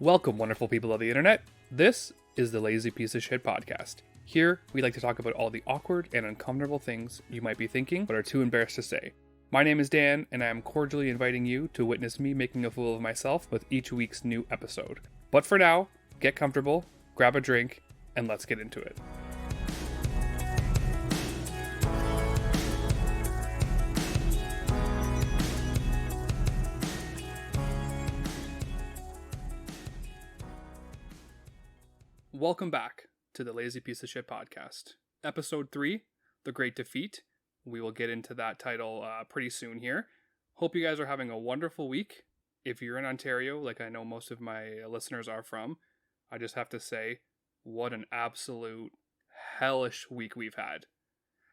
Welcome, wonderful people of the internet. This is the Lazy Piece of Shit podcast. Here, we like to talk about all the awkward and uncomfortable things you might be thinking but are too embarrassed to say. My name is Dan, and I am cordially inviting you to witness me making a fool of myself with each week's new episode. But for now, get comfortable, grab a drink, and let's get into it. Welcome back to the Lazy Piece of Shit podcast. Episode 3, The Great Defeat. We will get into that title pretty soon here. Hope you guys are having a wonderful week. If you're in Ontario, like I know most of my listeners are from, I just have to say, what an absolute hellish week we've had.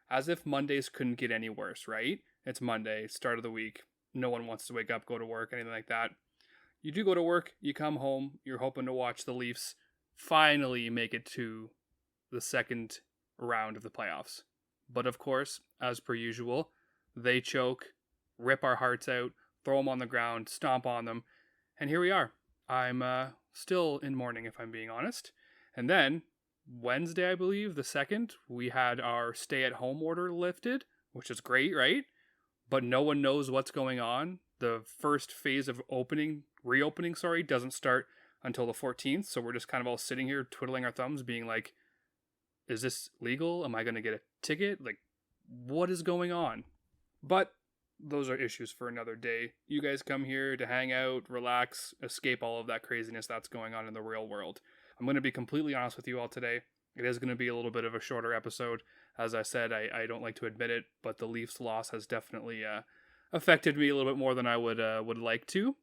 As if Mondays couldn't get any worse, right? It's Monday, start of the week. No one wants to wake up, go to work, anything like that. You do go to work, you come home, you're hoping to watch the Leafs finally make it to the second round of the playoffs. But of course, as per usual, they choke, rip our hearts out, throw them on the ground, stomp on them, and here we are. I'm still in mourning, if I'm being honest. And then, Wednesday, I believe, the 2nd, we had our stay-at-home order lifted, which is great, right? But no one knows what's going on. The first phase of reopening, doesn't start until the 14th, so we're just kind of all sitting here twiddling our thumbs being like, is this legal? Am I going to get a ticket? Like, what is going on? But those are issues for another day. You guys come here to hang out, relax, escape all of that craziness that's going on in the real world. I'm going to be completely honest with you all today. It is going to be a little bit of a shorter episode. As I said, I don't like to admit it, but the Leafs loss has definitely affected me a little bit more than I would like to.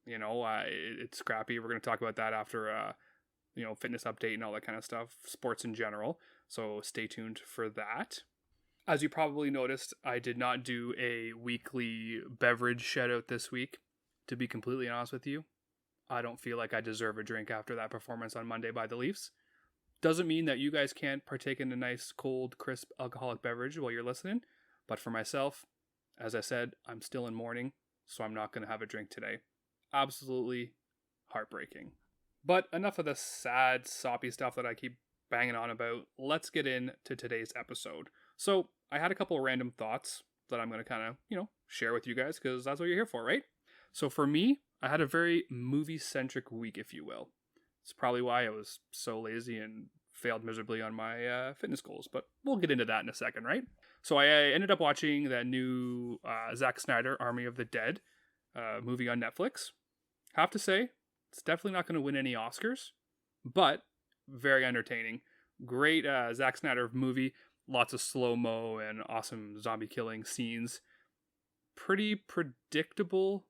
It's scrappy. We're going to talk about that after, fitness update and all that kind of stuff, sports in general. So stay tuned for that. As you probably noticed, I did not do a weekly beverage shout out this week. To be completely honest with you, I don't feel like I deserve a drink after that performance on Monday by the Leafs. Doesn't mean that you guys can't partake in a nice, cold, crisp alcoholic beverage while you're listening. But for myself, as I said, I'm still in mourning, so I'm not going to have a drink today. Absolutely heartbreaking. But enough of the sad, soppy stuff that I keep banging on about. Let's get into today's episode. So, I had a couple of random thoughts that I'm going to kind of, share with you guys because that's what you're here for, right? So, for me, I had a very movie-centric week, if you will. It's probably why I was so lazy and failed miserably on my fitness goals, but we'll get into that in a second, right? So, I ended up watching that new Zack Snyder, Army of the Dead movie on Netflix. Have to say, it's definitely not going to win any Oscars, but very entertaining. Great Zack Snyder movie. Lots of slow-mo and awesome zombie killing scenes. Pretty predictable,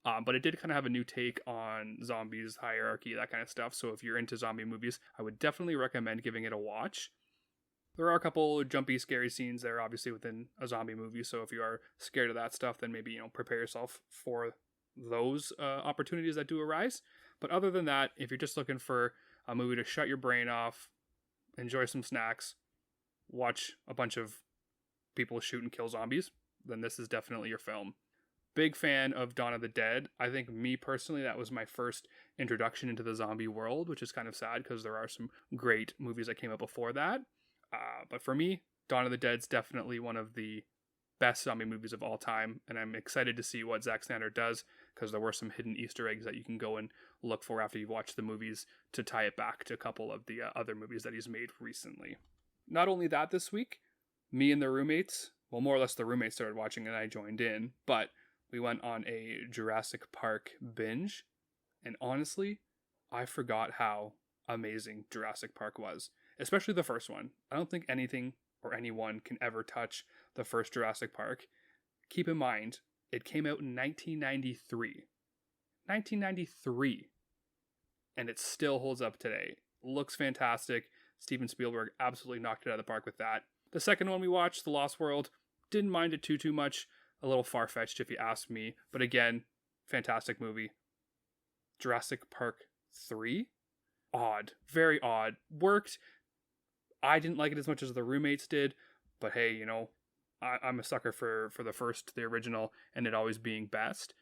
but it did kind of have a new take on zombies, hierarchy, that kind of stuff. So if you're into zombie movies, I would definitely recommend giving it a watch. There are a couple jumpy, scary scenes there, obviously, within a zombie movie. So if you are scared of that stuff, then maybe, prepare yourself for those opportunities that do arise. But other than that, if you're just looking for a movie to shut your brain off, enjoy some snacks, watch a bunch of people shoot and kill zombies, then this is definitely your film. Big fan of Dawn of the Dead. I think me personally, that was my first introduction into the zombie world, which is kind of sad because there are some great movies that came out before that. But for me, Dawn of the Dead's definitely one of the best zombie movies of all time, and I'm excited to see what Zack Snyder does because there were some hidden Easter eggs that you can go and look for after you've watched the movies to tie it back to a couple of the other movies that he's made recently. Not only that, this week, me and the roommates, well, more or less the roommates started watching and I joined in, but we went on a Jurassic Park binge, and honestly, I forgot how amazing Jurassic Park was, especially the first one. I don't think anything or anyone can ever touch the first Jurassic Park. Keep in mind, it came out in 1993. 1993. And it still holds up today. Looks fantastic. Steven Spielberg absolutely knocked it out of the park with that. The second one we watched, The Lost World, didn't mind it too much. A little far-fetched if you ask me. But again, fantastic movie. Jurassic Park 3? Odd. Very odd. Worked. I didn't like it as much as the roommates did, but hey, I'm a sucker for the original, and it always being best.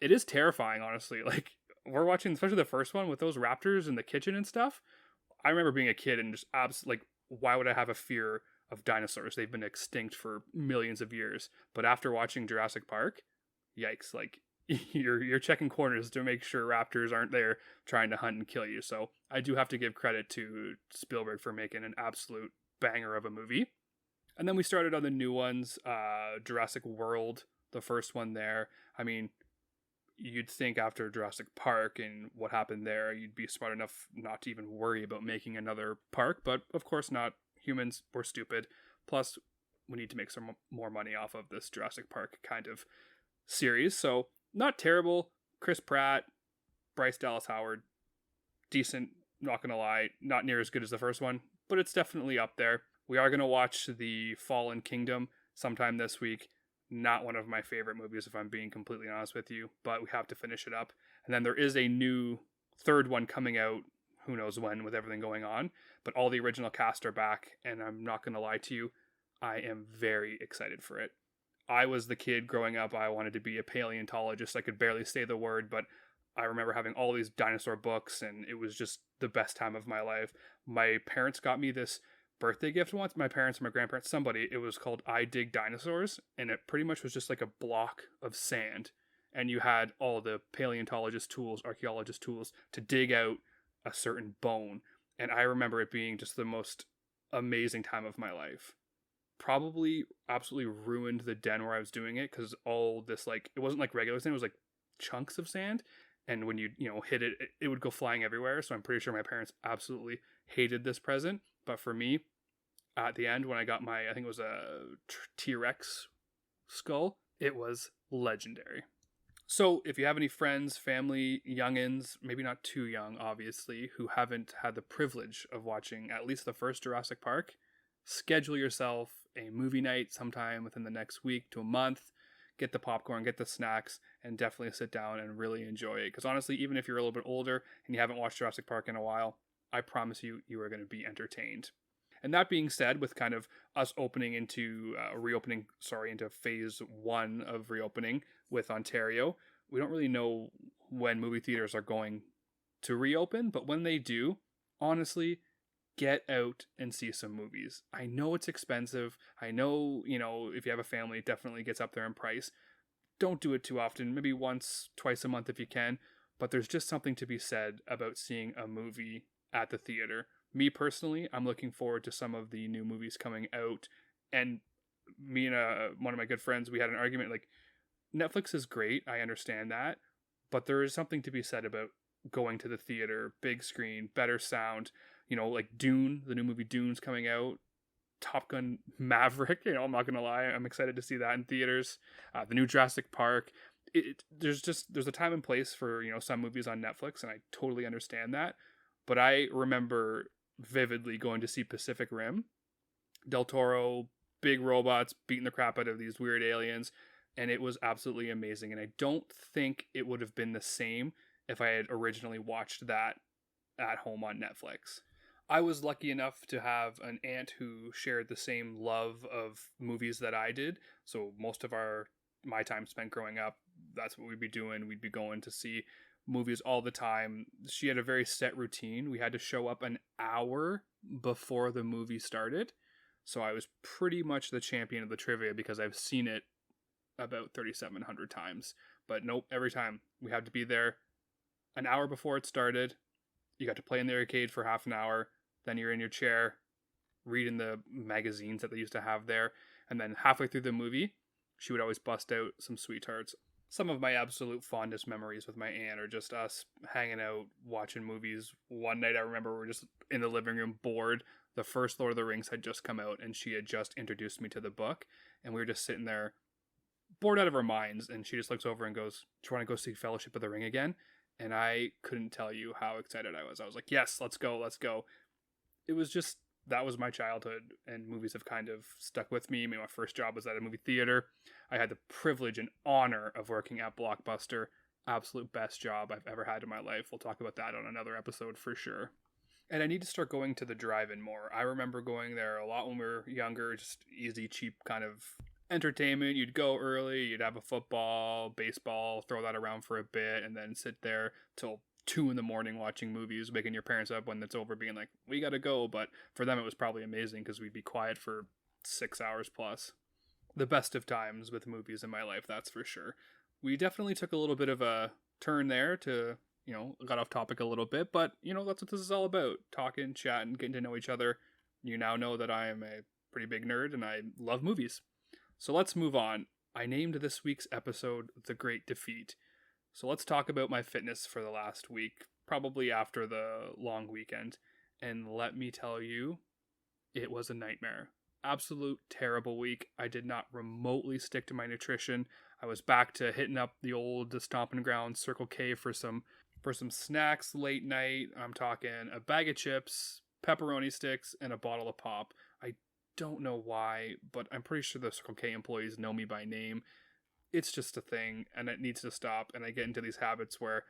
It is terrifying, honestly. Like, we're watching, especially the first one with those raptors in the kitchen and stuff. I remember being a kid and just like, why would I have a fear of dinosaurs? They've been extinct for millions of years. But after watching Jurassic Park, yikes! Like you're checking corners to make sure raptors aren't there trying to hunt and kill you. So I do have to give credit to Spielberg for making an absolute banger of a movie. And then we started on the new ones, Jurassic World, the first one there. I mean, you'd think after Jurassic Park and what happened there, you'd be smart enough not to even worry about making another park, but of course not. Humans were stupid. Plus, we need to make some more money off of this Jurassic Park kind of series. So, not terrible. Chris Pratt, Bryce Dallas Howard, decent, not gonna lie. Not near as good as the first one, but it's definitely up there. We are gonna watch The Fallen Kingdom sometime this week. Not one of my favorite movies, if I'm being completely honest with you, but we have to finish it up. And then there is a new third one coming out, who knows when, with everything going on. But all the original cast are back, and I'm not going to lie to you, I am very excited for it. I was the kid growing up, I wanted to be a paleontologist. I could barely say the word, but I remember having all these dinosaur books, and it was just the best time of my life. My parents got me this birthday gift once, my parents, my grandparents, somebody. It was called I Dig Dinosaurs, and it pretty much was just like a block of sand, and you had all the paleontologist tools, archaeologist tools to dig out a certain bone. And I remember it being just the most amazing time of my life. Probably absolutely ruined the den where I was doing it, because all this, like, it wasn't like regular sand, it was like chunks of sand, and when you hit it, it would go flying everywhere. So I'm pretty sure my parents absolutely hated this present. But for me, at the end, when I got my, I think it was a T-Rex skull, it was legendary. So if you have any friends, family, youngins, maybe not too young, obviously, who haven't had the privilege of watching at least the first Jurassic Park, schedule yourself a movie night sometime within the next week to a month. Get the popcorn, get the snacks, and definitely sit down and really enjoy it. Because honestly, even if you're a little bit older and you haven't watched Jurassic Park in a while, I promise you, you are going to be entertained. And that being said, with kind of us opening into into phase one of reopening with Ontario, we don't really know when movie theaters are going to reopen, but when they do, honestly, get out and see some movies. I know it's expensive. I know, if you have a family, it definitely gets up there in price. Don't do it too often, maybe once, twice a month if you can, but there's just something to be said about seeing a movie at the theater. Me personally, I'm looking forward to some of the new movies coming out, and me and one of my good friends, we had an argument. Like, Netflix is great, I understand that, but there is something to be said about going to the theater, big screen, better sound. Like Dune, the new movie Dune's coming out. Top Gun Maverick, I'm not gonna lie, I'm excited to see that in theaters. The new Jurassic Park. There's a time and place for some movies on Netflix, and I totally understand that. But I remember vividly going to see Pacific Rim. Del Toro, big robots beating the crap out of these weird aliens, and it was absolutely amazing. And I don't think it would have been the same if I had originally watched that at home on Netflix. I was lucky enough to have an aunt who shared the same love of movies that I did. So most of my time spent growing up, that's what we'd be doing. We'd be going to see movies all the time. She had a very set routine. We had to show up an hour before the movie started. So I was pretty much the champion of the trivia because I've seen it about 3,700 times. But nope, every time we had to be there an hour before it started. You got to play in the arcade for half an hour. Then you're in your chair reading the magazines that they used to have there. And then halfway through the movie, she would always bust out some sweethearts. Some of my absolute fondest memories with my aunt are just us hanging out, watching movies. One night I remember we were just in the living room bored. The first Lord of the Rings had just come out and she had just introduced me to the book. And we were just sitting there bored out of our minds. And she just looks over and goes, "Do you want to go see Fellowship of the Ring again?" And I couldn't tell you how excited I was. I was like, yes, let's go. It was just, that was my childhood, and movies have kind of stuck with me. I mean, my first job was at a movie theater. I had the privilege and honor of working at Blockbuster. Absolute best job I've ever had in my life. We'll talk about that on another episode for sure. And I need to start going to the drive-in more. I remember going there a lot when we were younger, just easy, cheap kind of entertainment. You'd go early, you'd have a football, baseball, throw that around for a bit, and then sit there till 2 in the morning watching movies, waking your parents up when it's over, being like, we gotta go. But for them, it was probably amazing because we'd be quiet for 6 hours plus. The best of times with movies in my life, that's for sure. We definitely took a little bit of a turn there to, got off topic a little bit, but, that's what this is all about. Talking, chatting, getting to know each other. You now know that I am a pretty big nerd and I love movies. So let's move on. I named this week's episode The Great Defeat. So let's talk about my fitness for the last week, probably after the long weekend. And let me tell you, it was a nightmare. Absolute terrible week. I did not remotely stick to my nutrition. I was back to hitting up the old stomping ground Circle K for some snacks late night. I'm talking a bag of chips, pepperoni sticks, and a bottle of pop. I don't know why, but I'm pretty sure the Circle K employees know me by name. It's just a thing, and it needs to stop. And I get into these habits where,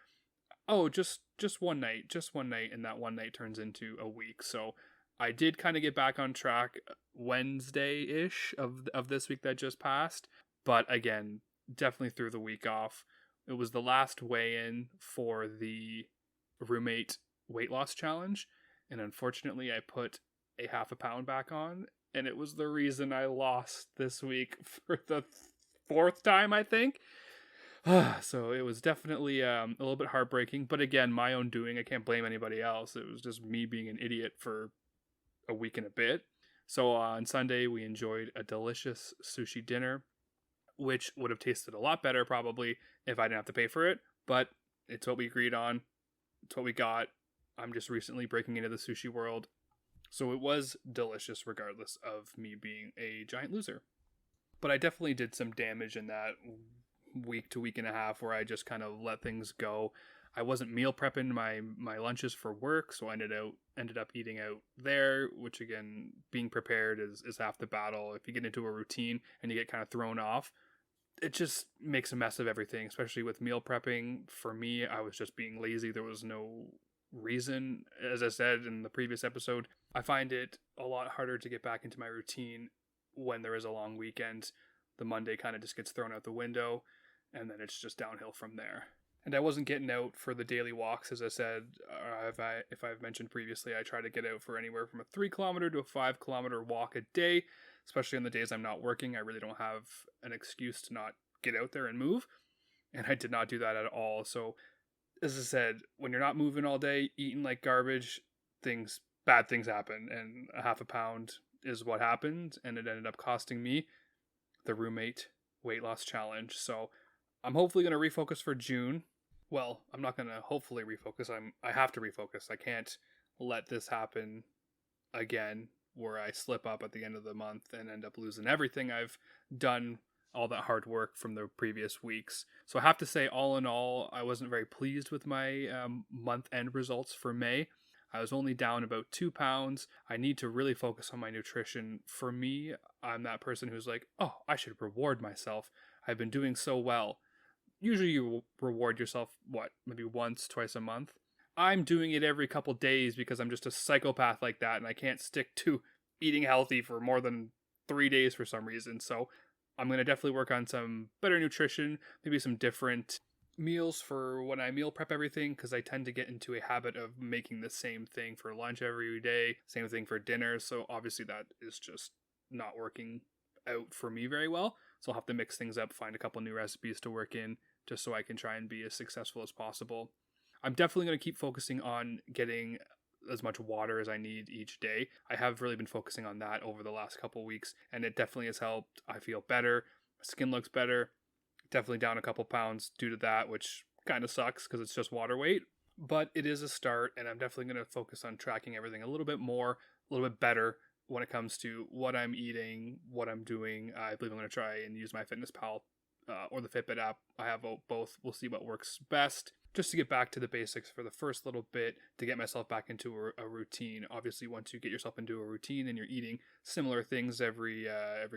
just one night, and that one night turns into a week. So I did kind of get back on track Wednesday-ish of this week that just passed. But again, definitely threw the week off. It was the last weigh-in for the roommate weight loss challenge. And unfortunately, I put a half a pound back on. And it was the reason I lost this week for the fourth time, I think. So it was definitely a little bit heartbreaking. But again, my own doing. I can't blame anybody else. It was just me being an idiot for a week and a bit. So on Sunday, we enjoyed a delicious sushi dinner, which would have tasted a lot better probably if I didn't have to pay for it. But it's what we agreed on. It's what we got. I'm just recently breaking into the sushi world. So it was delicious regardless of me being a giant loser. But I definitely did some damage in that week to week and a half where I just kind of let things go. I wasn't meal prepping my lunches for work, so I ended up eating out there, which again, being prepared is half the battle. If you get into a routine and you get kind of thrown off, it just makes a mess of everything, especially with meal prepping. For me, I was just being lazy. There was no reason. As I said in the previous episode, I find it a lot harder to get back into my routine when there is a long weekend. The Monday kind of just gets thrown out the window, and then it's just downhill from there. And I wasn't getting out for the daily walks, as I said. If I've mentioned previously, I try to get out for anywhere from a 3 kilometer to a 5 kilometer walk a day, especially on the days I'm not working. I really don't have an excuse to not get out there and move, and I did not do that at all. So, as I said, when you're not moving all day, eating like garbage, bad things happen, and a half a pound is what happened, and it ended up costing me the roommate weight loss challenge. So I'm hopefully going to refocus for June. Well, I'm not going to hopefully refocus. I have to refocus. I can't let this happen again where I slip up at the end of the month and end up losing everything I've done, all that hard work from the previous weeks. So I have to say, all in all, I wasn't very pleased with my month-end results for May. I was only down about 2 pounds. I need to really focus on my nutrition. For me, I'm that person who's like, oh, I should reward myself. I've been doing so well. Usually you reward yourself, maybe once, twice a month. I'm doing it every couple days because I'm just a psychopath like that, and I can't stick to eating healthy for more than 3 days for some reason. So I'm going to definitely work on some better nutrition, maybe some different meals for when I meal prep everything, because I tend to get into a habit of making the same thing for lunch every day, same thing for dinner. So obviously that is just not working out for me very well. So I'll have to mix things up, find a couple new recipes to work in, just so I can try and be as successful as possible. I'm definitely going to keep focusing on getting as much water as I need each day. I have really been focusing on that over the last couple weeks, and it definitely has helped. I feel better. My skin looks better. Definitely down a couple pounds due to that, which kind of sucks because it's just water weight. But it is a start, and I'm definitely going to focus on tracking everything a little bit more, a little bit better when it comes to what I'm eating, what I'm doing. I believe I'm going to try and use MyFitnessPal or the Fitbit app. I have both. We'll see what works best. Just to get back to the basics for the first little bit, to get myself back into a routine. Obviously, once you get yourself into a routine and you're eating similar things every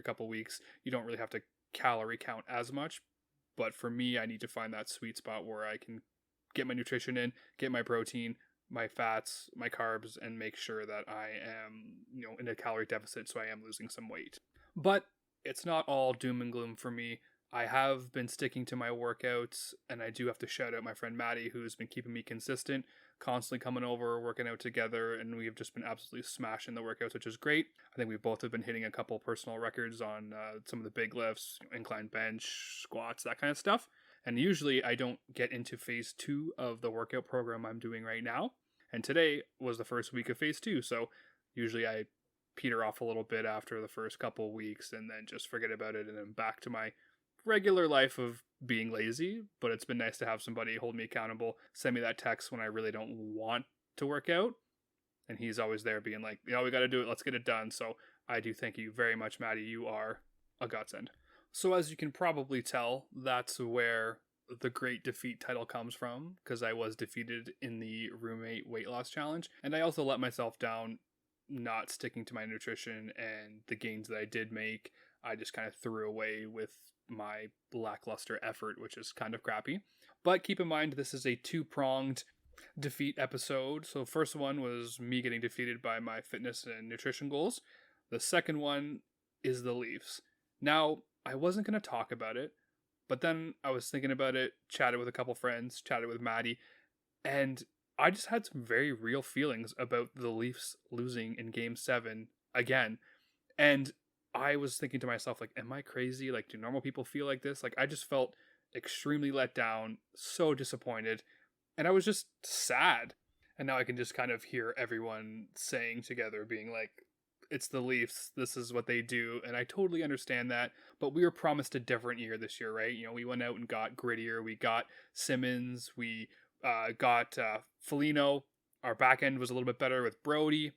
couple weeks, you don't really have to calorie count as much. But for me, I need to find that sweet spot where I can get my nutrition in, get my protein, my fats, my carbs, and make sure that I am, in a calorie deficit, so I am losing some weight. But it's not all doom and gloom for me. I have been sticking to my workouts, and I do have to shout out my friend Maddie, who's been keeping me consistent, constantly coming over, working out together, and we've just been absolutely smashing the workouts, which is great. I think we both have been hitting a couple personal records on some of the big lifts, incline bench, squats, that kind of stuff. And usually I don't get into phase 2 of the workout program I'm doing right now. And today was the first week of phase 2, so usually I peter off a little bit after the first couple weeks and then just forget about it and then back to my regular life of being lazy. But it's been nice to have somebody hold me accountable, send me that text when I really don't want to work out, and he's always there being like, we got to do it, let's get it done. So I do thank you very much, Maddie. You are a godsend. So as you can probably tell, that's where the Great Defeat title comes from, because I was defeated in the roommate weight loss challenge, and I also let myself down not sticking to my nutrition, and the gains that I did make, I just kind of threw away with my lackluster effort, which is kind of crappy. But keep in mind, this is a 2-pronged defeat episode. So first one was me getting defeated by my fitness and nutrition goals. The second one is the Leafs. Now, I wasn't going to talk about it, but then I was thinking about it, chatted with a couple friends, chatted with Maddie, and I just had some very real feelings about the Leafs losing in Game 7 again. And I was thinking to myself, like, am I crazy? Like, do normal people feel like this? Like, I just felt extremely let down, so disappointed, and I was just sad. And now I can just kind of hear everyone saying together, being like, it's the Leafs, this is what they do, and I totally understand that, but we were promised a different year this year, right? We went out and got grittier, we got Simmons, we got Foligno, our back end was a little bit better with Brody,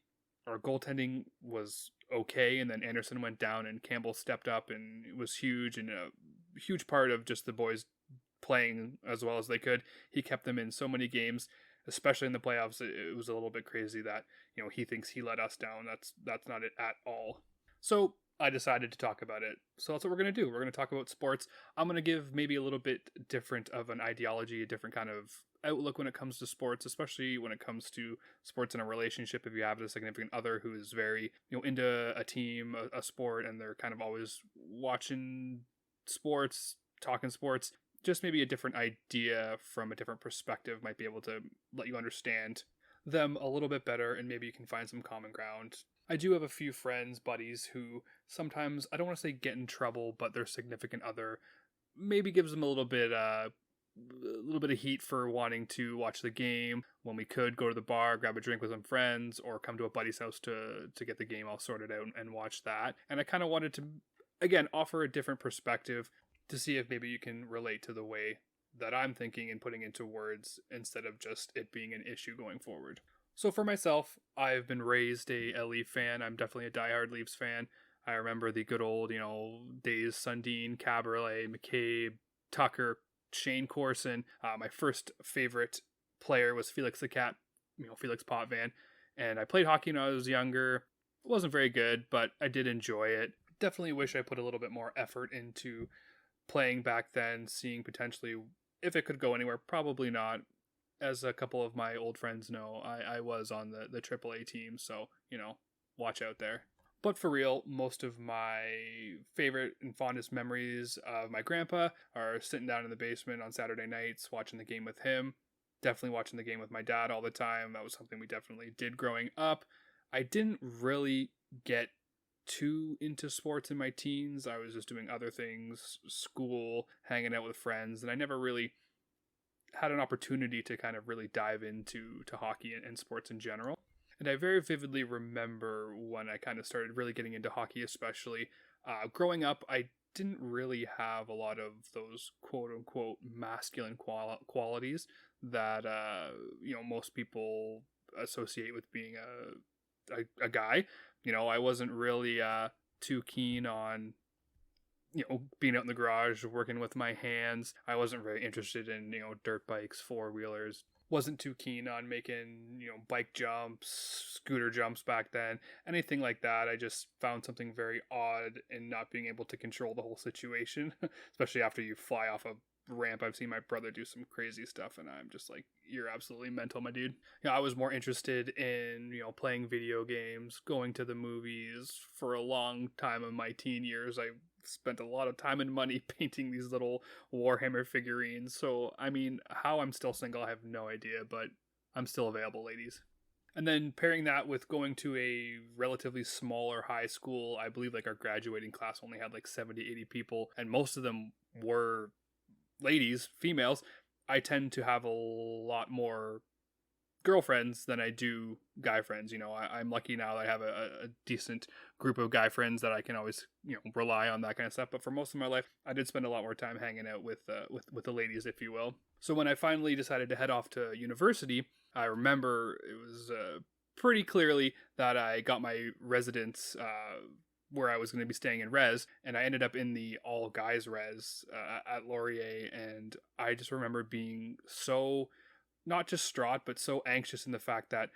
our goaltending was okay, and then Anderson went down and Campbell stepped up and it was huge, and a huge part of just the boys playing as well as they could. He kept them in so many games, especially in the playoffs. It was a little bit crazy that he thinks he let us down. That's not it at all. So I decided to talk about it. So that's what we're going to do. We're going to talk about sports. I'm going to give maybe a little bit different of an ideology, a different kind of outlook when it comes to sports, especially when it comes to sports in a relationship. If you have a significant other who is very into a team, a sport, and they're kind of always watching sports, talking sports, just maybe a different idea from a different perspective might be able to let you understand them a little bit better, and maybe you can find some common ground. I do have a few friends, buddies, who sometimes, I don't want to say get in trouble, but their significant other maybe gives them a little bit of heat for wanting to watch the game when we could go to the bar, grab a drink with some friends, or come to a buddy's house to get the game all sorted out and watch that. And I kind of wanted to, again, offer a different perspective to see if maybe you can relate to the way that I'm thinking and putting into words, instead of just it being an issue going forward. So for myself, I've been raised a Leaf fan. I'm definitely a diehard Leafs fan. I remember the good old, days, Sundin, Caberlet, McCabe, Tucker, Shane Corson. My first favorite player was Felix the Cat, Felix Potvin. And I played hockey when I was younger. It wasn't very good, but I did enjoy it. Definitely wish I put a little bit more effort into playing back then, seeing potentially if it could go anywhere. Probably not. As a couple of my old friends know, I was on the AAA team, so, watch out there. But for real, most of my favorite and fondest memories of my grandpa are sitting down in the basement on Saturday nights, watching the game with him. Definitely watching the game with my dad all the time. That was something we definitely did growing up. I didn't really get too into sports in my teens. I was just doing other things, school, hanging out with friends, and I never really had an opportunity to kind of really dive into hockey and sports in general. And I very vividly remember when I kind of started really getting into hockey, especially growing up. I didn't really have a lot of those quote unquote masculine qualities that most people associate with being a guy. I wasn't really too keen on being out in the garage, working with my hands. I wasn't very interested in, dirt bikes, four-wheelers. Wasn't too keen on making, bike jumps, scooter jumps back then. Anything like that. I just found something very odd in not being able to control the whole situation, especially after you fly off a ramp. I've seen my brother do some crazy stuff, and I'm just like, you're absolutely mental, my dude. I was more interested in, playing video games, going to the movies. For a long time of my teen years, I spent a lot of time and money painting these little Warhammer figurines. So, I mean, how I'm still single, I have no idea, but I'm still available, ladies. And then pairing that with going to a relatively smaller high school, I believe like our graduating class only had like 70, 80 people, and most of them were ladies, females. I tend to have a lot more girlfriends than I do guy friends. You know, I'm lucky now that I have a decent group of guy friends that I can always, you know, rely on, that kind of stuff. But for most of my life, I did spend a lot more time hanging out with the ladies, if you will. So when I finally decided to head off to university, I remember it was pretty clearly that I got my residence where I was going to be staying in res, and I ended up in the all guys res at Laurier, and I just remember being so not just distraught, but so anxious in the fact that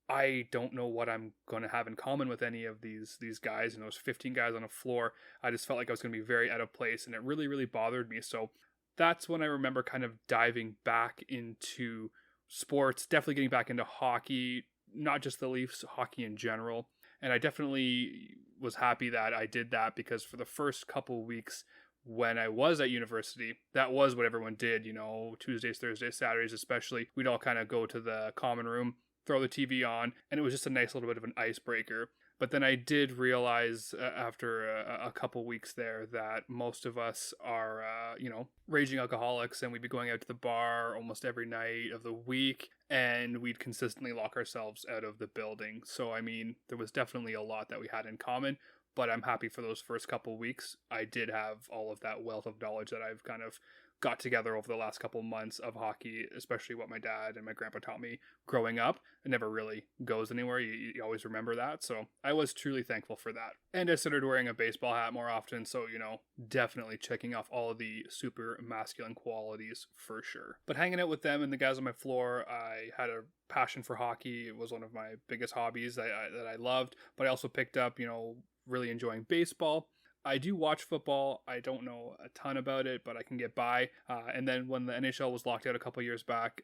I don't know what I'm going to have in common with any of these guys. And there was 15 guys on a floor. I just felt like I was going to be very out of place, and it really, really bothered me. So that's when I remember kind of diving back into sports, definitely getting back into hockey, not just the Leafs, hockey in general. And I definitely was happy that I did that, because for the first couple weeks when I was at university, that was what everyone did, you know, Tuesdays, Thursdays, Saturdays especially. We'd all kind of go to the common room, throw the TV on, and it was just a nice little bit of an icebreaker. But then I did realize after a couple weeks there that most of us are, you know, raging alcoholics, and we'd be going out to the bar almost every night of the week, and we'd consistently lock ourselves out of the building. So, I mean, there was definitely a lot that we had in common. But I'm happy for those first couple weeks. I did have all of that wealth of knowledge that I've kind of got together over the last couple months of hockey, especially what my dad and my grandpa taught me growing up. It never really goes anywhere. You always remember that. So I was truly thankful for that. And I started wearing a baseball hat more often. So, you know, definitely checking off all of the super masculine qualities for sure. But hanging out with them and the guys on my floor, I had a passion for hockey. It was one of my biggest hobbies that I loved. But I also picked up, you know, really enjoying baseball. I do watch football. I don't know a ton about it, but I can get by. And then when the NHL was locked out a couple years back,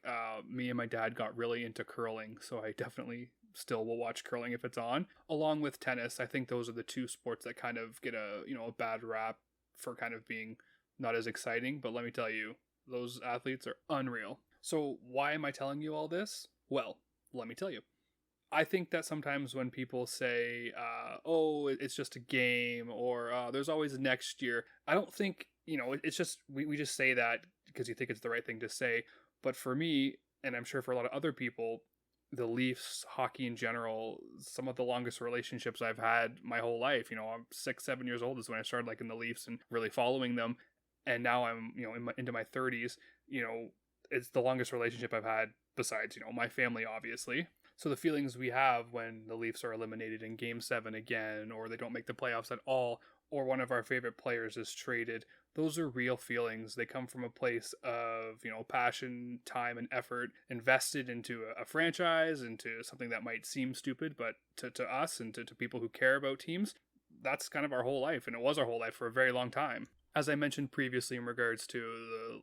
me and my dad got really into curling. So I definitely still will watch curling if it's on, along with tennis. I think those are the two sports that kind of get a bad rap for kind of being not as exciting. But let me tell you, those athletes are unreal. So why am I telling you all this? Well, let me tell you. I think that sometimes when people say, oh, it's just a game, or there's always next year, I don't think, it's just, we just say that because you think it's the right thing to say. But for me, and I'm sure for a lot of other people, the Leafs, hockey in general, some of the longest relationships I've had my whole life. I'm 6-7 years old is when I started liking the Leafs and really following them. And now I'm, into my 30s, it's the longest relationship I've had besides, my family, obviously. So the feelings we have when the Leafs are eliminated in Game 7 again, or they don't make the playoffs at all, or one of our favorite players is traded, those are real feelings. They come from a place of, passion, time, and effort invested into a franchise, into something that might seem stupid, but to us and to people who care about teams, that's kind of our whole life, and it was our whole life for a very long time. As I mentioned previously in regards to the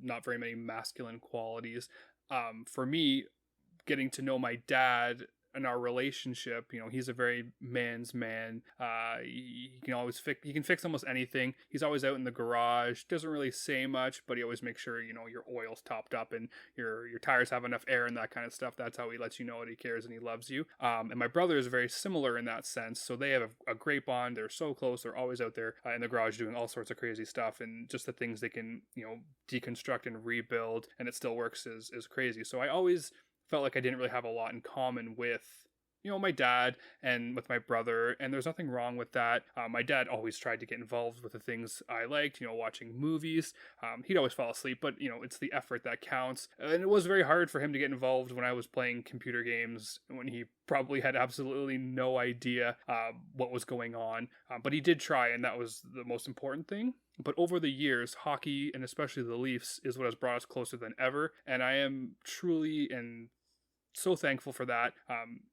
not very many masculine qualities, for me, getting to know my dad and our relationship, he's a very man's man. He can always fix almost anything. He's always out in the garage, doesn't really say much, but he always makes sure, your oil's topped up and your tires have enough air and that kind of stuff. That's how he lets you know that he cares and he loves you. And my brother is very similar in that sense. So they have a great bond. They're so close. They're always out there in the garage doing all sorts of crazy stuff, and just the things they can, deconstruct and rebuild, and it still works is crazy. So I always felt like I didn't really have a lot in common with, my dad and with my brother, and there's nothing wrong with that. My dad always tried to get involved with the things I liked, watching movies. He'd always fall asleep, but, it's the effort that counts. And it was very hard for him to get involved when I was playing computer games, when he probably had absolutely no idea what was going on. But he did try, and that was the most important thing. But over the years, hockey, and especially the Leafs, is what has brought us closer than ever. And I am truly and so thankful for that.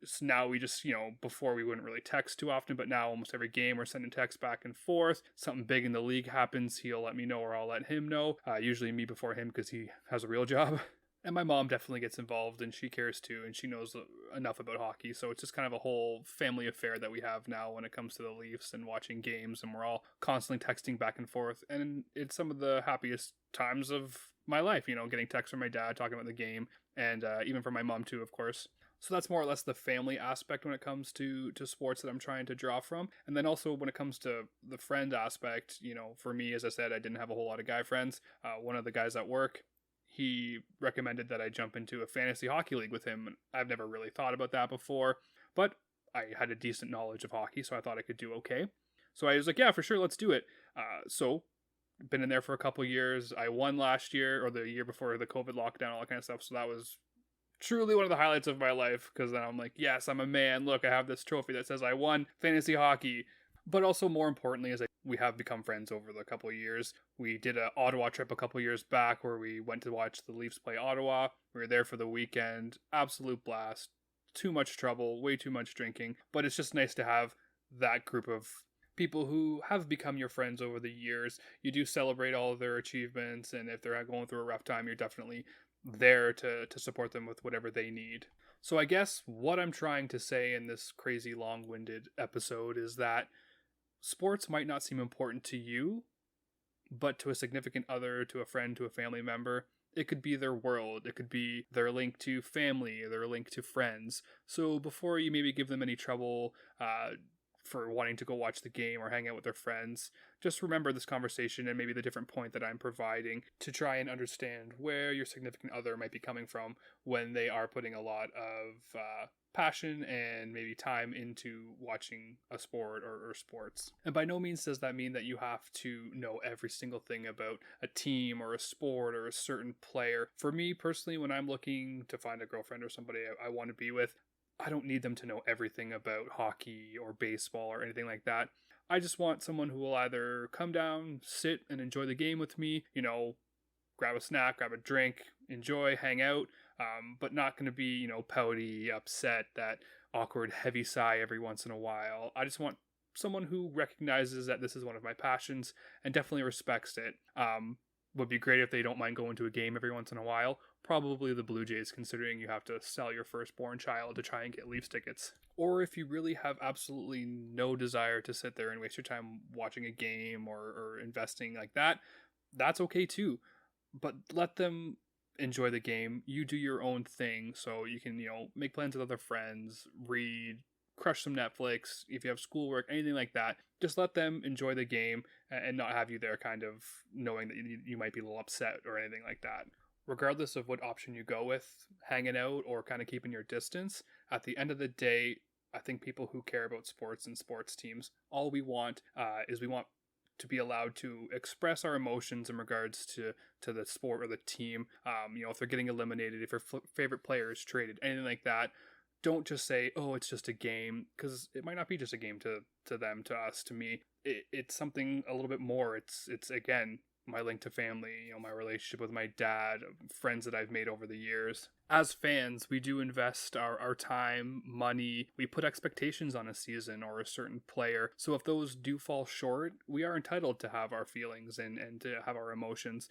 So now we just, before we wouldn't really text too often, but now almost every game we're sending texts back and forth. Something big in the league happens, he'll let me know or I'll let him know. Usually me before him because he has a real job. And my mom definitely gets involved, and she cares too, and she knows enough about hockey. So it's just kind of a whole family affair that we have now when it comes to the Leafs and watching games, and we're all constantly texting back and forth. And it's some of the happiest times of my life, getting texts from my dad talking about the game, and even from my mom too, of course. So that's more or less the family aspect when it comes to sports that I'm trying to draw from. And then also when it comes to the friend aspect, for me, as I said, I didn't have a whole lot of guy friends. One of the guys at work, he recommended that I jump into a fantasy hockey league with him. I've never really thought about that before, but I had a decent knowledge of hockey, so I thought I could do okay. So I was like, yeah, for sure, let's do it. So been in there for a couple years. I won last year, or the year before the COVID lockdown, all that kind of stuff. So that was truly one of the highlights of my life, because then I'm like, yes, I'm a man. Look, I have this trophy that says I won fantasy hockey. But also more importantly is we have become friends over the couple of years. We did an Ottawa trip a couple of years back where we went to watch the Leafs play Ottawa. We were there for the weekend. Absolute blast. Too much trouble, way too much drinking. But it's just nice to have that group of people who have become your friends over the years. You do celebrate all of their achievements, and if they're going through a rough time, you're definitely there to support them with whatever they need. So I guess what I'm trying to say in this crazy long-winded episode is that sports might not seem important to you, but to a significant other, to a friend, to a family member, it could be their world. It could be their link to family, their link to friends. So before you maybe give them any trouble for wanting to go watch the game or hang out with their friends, just remember this conversation and maybe the different point that I'm providing to try and understand where your significant other might be coming from when they are putting a lot of passion and maybe time into watching a sport or sports. And by no means does that mean that you have to know every single thing about a team or a sport or a certain player. For me personally, when I'm looking to find a girlfriend or somebody I want to be with, I don't need them to know everything about hockey or baseball or anything like that. I just want someone who will either come down, sit and enjoy the game with me, grab a snack, grab a drink, enjoy, hang out, but not going to be, pouty, upset, that awkward, heavy sigh every once in a while. I just want someone who recognizes that this is one of my passions and definitely respects it. Would be great if they don't mind going to a game every once in a while. Probably the Blue Jays, considering you have to sell your firstborn child to try and get Leafs tickets. Or if you really have absolutely no desire to sit there and waste your time watching a game or investing like that, that's okay too. But let them enjoy the game. You do your own thing, so you can, make plans with other friends, read, crush some Netflix, if you have schoolwork, anything like that. Just let them enjoy the game and not have you there kind of knowing that you might be a little upset or anything like that. Regardless of what option you go with, hanging out or kind of keeping your distance, at the end of the day, I think people who care about sports and sports teams, all we want is we want to be allowed to express our emotions in regards to the sport or the team. If they're getting eliminated, if your favorite player is traded, anything like that, don't just say, oh, it's just a game, because it might not be just a game to them, to us, to me. It's something a little bit more. It's again, my link to family, my relationship with my dad, friends that I've made over the years. As fans, we do invest our time, money, we put expectations on a season or a certain player. So if those do fall short, we are entitled to have our feelings and to have our emotions.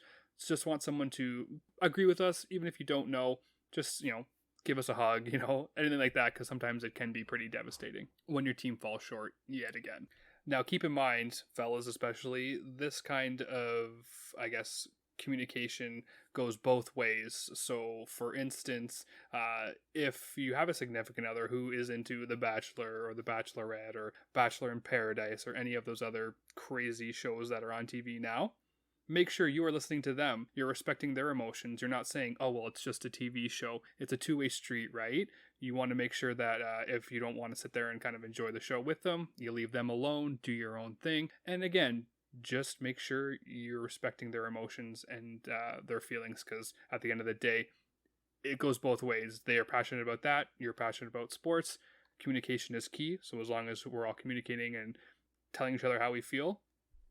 Just want someone to agree with us, even if you don't know, just, give us a hug, anything like that, because sometimes it can be pretty devastating when your team falls short yet again. Now, keep in mind, fellas especially, this kind of, I guess, communication goes both ways. So, for instance, if you have a significant other who is into The Bachelor or The Bachelorette or Bachelor in Paradise or any of those other crazy shows that are on TV now, make sure you are listening to them. You're respecting their emotions. You're not saying, oh, well, it's just a TV show. It's a two-way street, right? You want to make sure that if you don't want to sit there and kind of enjoy the show with them, you leave them alone, do your own thing. And again, just make sure you're respecting their emotions and their feelings, because at the end of the day, it goes both ways. They are passionate about that. You're passionate about sports. Communication is key. So as long as we're all communicating and telling each other how we feel,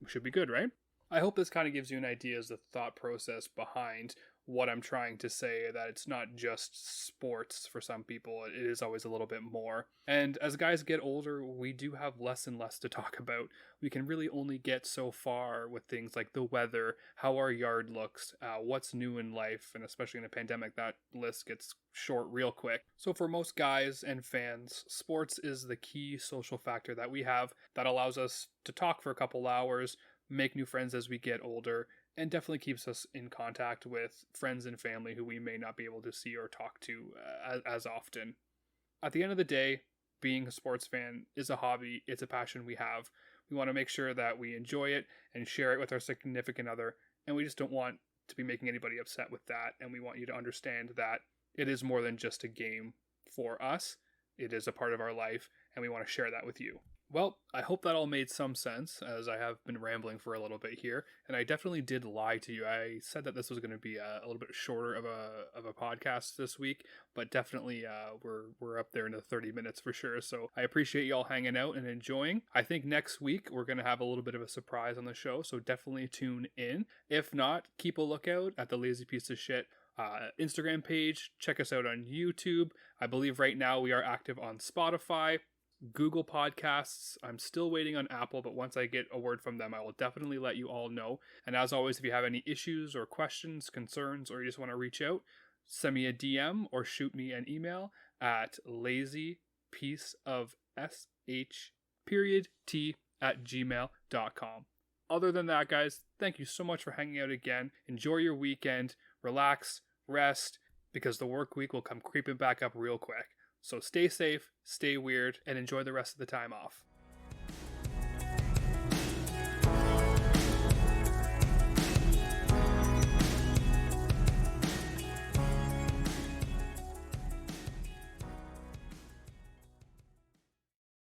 we should be good, right? I hope this kind of gives you an idea as the thought process behind what I'm trying to say, that it's not just sports for some people. It is always a little bit more. And as guys get older, we do have less and less to talk about. We can really only get so far with things like the weather, how our yard looks, what's new in life, and especially in a pandemic, that list gets short real quick. So for most guys and fans, sports is the key social factor that we have that allows us to talk for a couple hours, make new friends as we get older, and definitely keeps us in contact with friends and family who we may not be able to see or talk to as often. At the end of the day, being a sports fan is a hobby, it's a passion we have. We want to make sure that we enjoy it and share it with our significant other, and we just don't want to be making anybody upset with that, and we want you to understand that it is more than just a game for us. It is a part of our life, and we want to share that with you. Well, I hope that all made some sense, as I have been rambling for a little bit here, and I definitely did lie to you. I said that this was going to be a little bit shorter of a podcast this week, but definitely we're up there in the 30 minutes for sure. So I appreciate y'all hanging out and enjoying. I think next week we're going to have a little bit of a surprise on the show, so definitely tune in. If not, keep a lookout at the Lazy Piece of Shit Instagram page. Check us out on YouTube. I believe right now we are active on Spotify, Google Podcasts. I'm still waiting on Apple, but once I get a word from them, I will definitely let you all know. And as always, if you have any issues or questions, concerns, or you just want to reach out, send me a DM or shoot me an email at lazypieceofsh.t@gmail.com. Other than that, guys, thank you so much for hanging out again. Enjoy your weekend, relax, rest, because the work week will come creeping back up real quick. So stay safe, stay weird, and enjoy the rest of the time off.